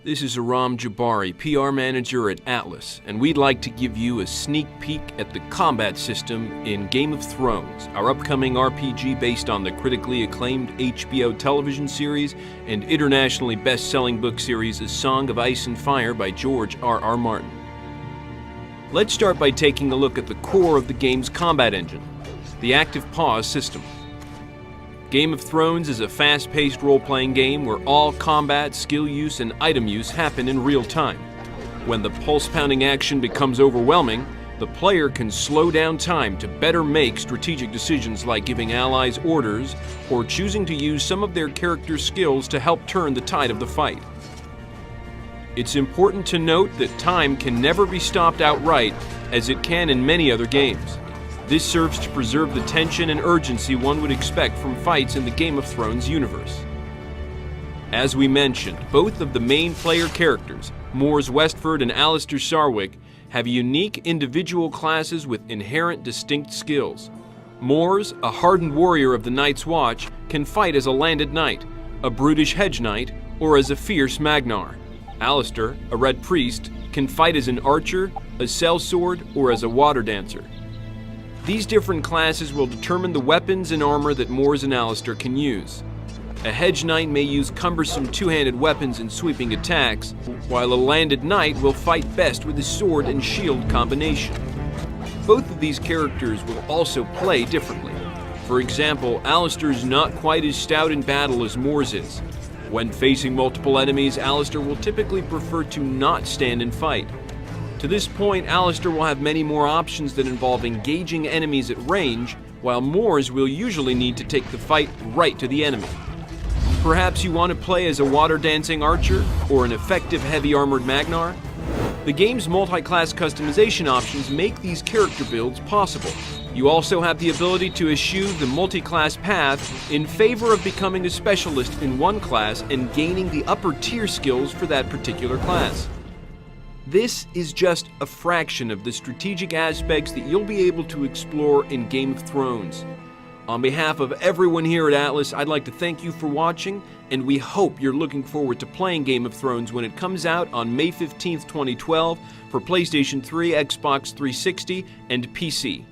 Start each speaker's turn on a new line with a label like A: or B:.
A: This is Aram Jabari, PR Manager at Atlas, and we'd like to give you a sneak peek at the combat system in Game of Thrones, our upcoming RPG based on the critically acclaimed HBO television series and internationally best-selling book series A Song of Ice and Fire by George R.R. Martin. Let's start by taking a look at the core of the game's combat engine, the active pause system. Game of Thrones is a fast-paced role-playing game where all combat, skill use, and item use happen in real time. When the pulse-pounding action becomes overwhelming, the player can slow down time to better make strategic decisions like giving allies orders or choosing to use some of their character's skills to help turn the tide of the fight. It's important to note that time can never be stopped outright, as it can in many other games. This serves to preserve the tension and urgency one would expect from fights in the Game of Thrones universe. As we mentioned, both of the main player characters, Mors Westford and Alistair Sarwyck, have unique individual classes with inherent distinct skills. Mors, a hardened warrior of the Night's Watch, can fight as a landed knight, a brutish hedge knight, or as a fierce Magnar. Alistair, a red priest, can fight as an archer, a sellsword, or as a water dancer. These different classes will determine the weapons and armor that Mors and Alistair can use. A hedge knight may use cumbersome two-handed weapons and sweeping attacks, while a landed knight will fight best with his sword and shield combination. Both of these characters will also play differently. For example, Alistair is not quite as stout in battle as Mors is. When facing multiple enemies, Alistair will typically prefer to not stand and fight. To this point, Alistair will have many more options that involve engaging enemies at range, while Mors will usually need to take the fight right to the enemy. Perhaps you want to play as a water-dancing archer or an effective heavy-armored Magnar? The game's multi-class customization options make these character builds possible. You also have the ability to eschew the multi-class path in favor of becoming a specialist in one class and gaining the upper-tier skills for that particular class. This is just a fraction of the strategic aspects that you'll be able to explore in Game of Thrones. On behalf of everyone here at Atlas, I'd like to thank you for watching, and we hope you're looking forward to playing Game of Thrones when it comes out on May 15th, 2012 for PlayStation 3, Xbox 360, and PC.